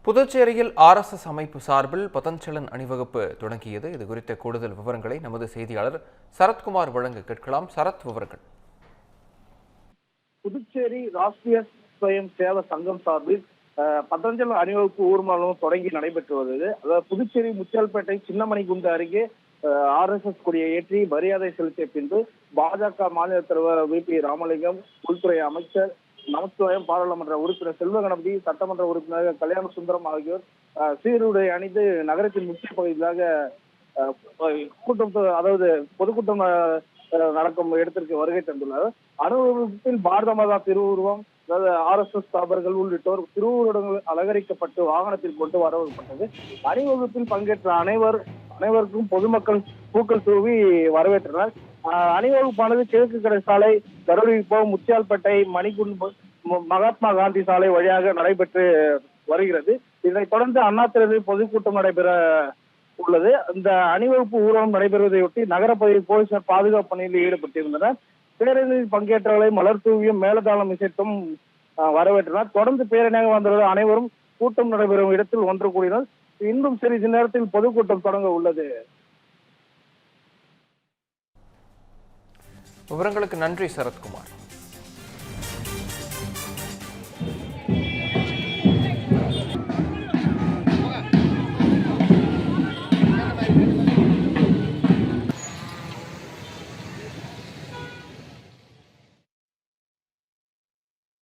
புதுச்சேரியில் RSS அமைப்பு சார்பில் பதஞ்சலன் அணிவகுப்பு தொடங்கியது. இது குறித்த கூடுதல் விவரங்களை நமது செய்தியாளர் சரத்குமார் வழங்க கேட்கலாம். சரத், விவரங்கள். புதுச்சேரி ராஷ்டிரிய ஸ்வயம் சேவ சங்கம் சார்பில் பதஞ்சலன் அணிவகுப்பு ஊர்வலம் தொடங்கி நடைபெற்று வருகிறது. அதாவது புதுச்சேரி முத்தியால்பேட்டை சின்னமணிகுண்டு அருகே RSS கொடியை ஏற்றி மரியாதை செலுத்திய பின்பு பாஜக மாநில தலைவர் VP ராமலிங்கம், உள்துறை அமைச்சர், நமச்சிவாயம், பாராளுமன்ற உறுப்பினர் செல்வ கணபதி, சட்டமன்ற உறுப்பினர் கல்யாண சுந்தரம் ஆகியோர் சீருடை அணிந்து நகரத்தின் முக்கிய பகுதியாக கூட்டம், அதாவது பொதுக்கூட்டம் நடக்கும் இடத்திற்கு வருகை தந்துள்ளனர். அணிவகுப்பில் பாரத மாதா திருவுருவம், அதாவது RSS ஸ்தாபர்கள் உள்ளிட்டோர் திருவுருவங்கள் அலங்கரிக்கப்பட்டு வாகனத்தில் கொண்டு வரப்பட்டது. அணிவகுப்பில் பங்கேற்ற அனைவருக்கும் பொதுமக்கள் பூக்கள் தூவி வரவேற்றனர். அணிவகுப்பானது கிழக்கு கடை சாலை, கரூரிப்போ, முத்தியால்பேட்டை, மணிகுண்டு, மகாத்மா காந்தி சாலை வழியாக நடைபெற்று வருகிறது. இதனைத் தொடர்ந்து அண்ணா தெருவில் பொதுக்கூட்டம் நடைபெற உள்ளது. இந்த அணிவகுப்பு ஊர்வலம் நடைபெறுவதையொட்டி நகரப்பகுதியில் போலீசார் பாதுகாப்பு பணியில் ஈடுபட்டிருந்தனர். பேரணியில் பங்கேற்றவர்களை மலர் தூவியும் மேலதாளம் இசைத்தும் வரவேற்றனர். தொடர்ந்து பேரணியாக வந்தவர்கள் அனைவரும் கூட்டம் நடைபெறும் இடத்தில் ஒன்று கூடினர். இன்னும் சிறிது நேரத்தில் பொதுக்கூட்டம் தொடங்க உள்ளது. விவரங்களுக்கு நன்றி சரத்குமார்.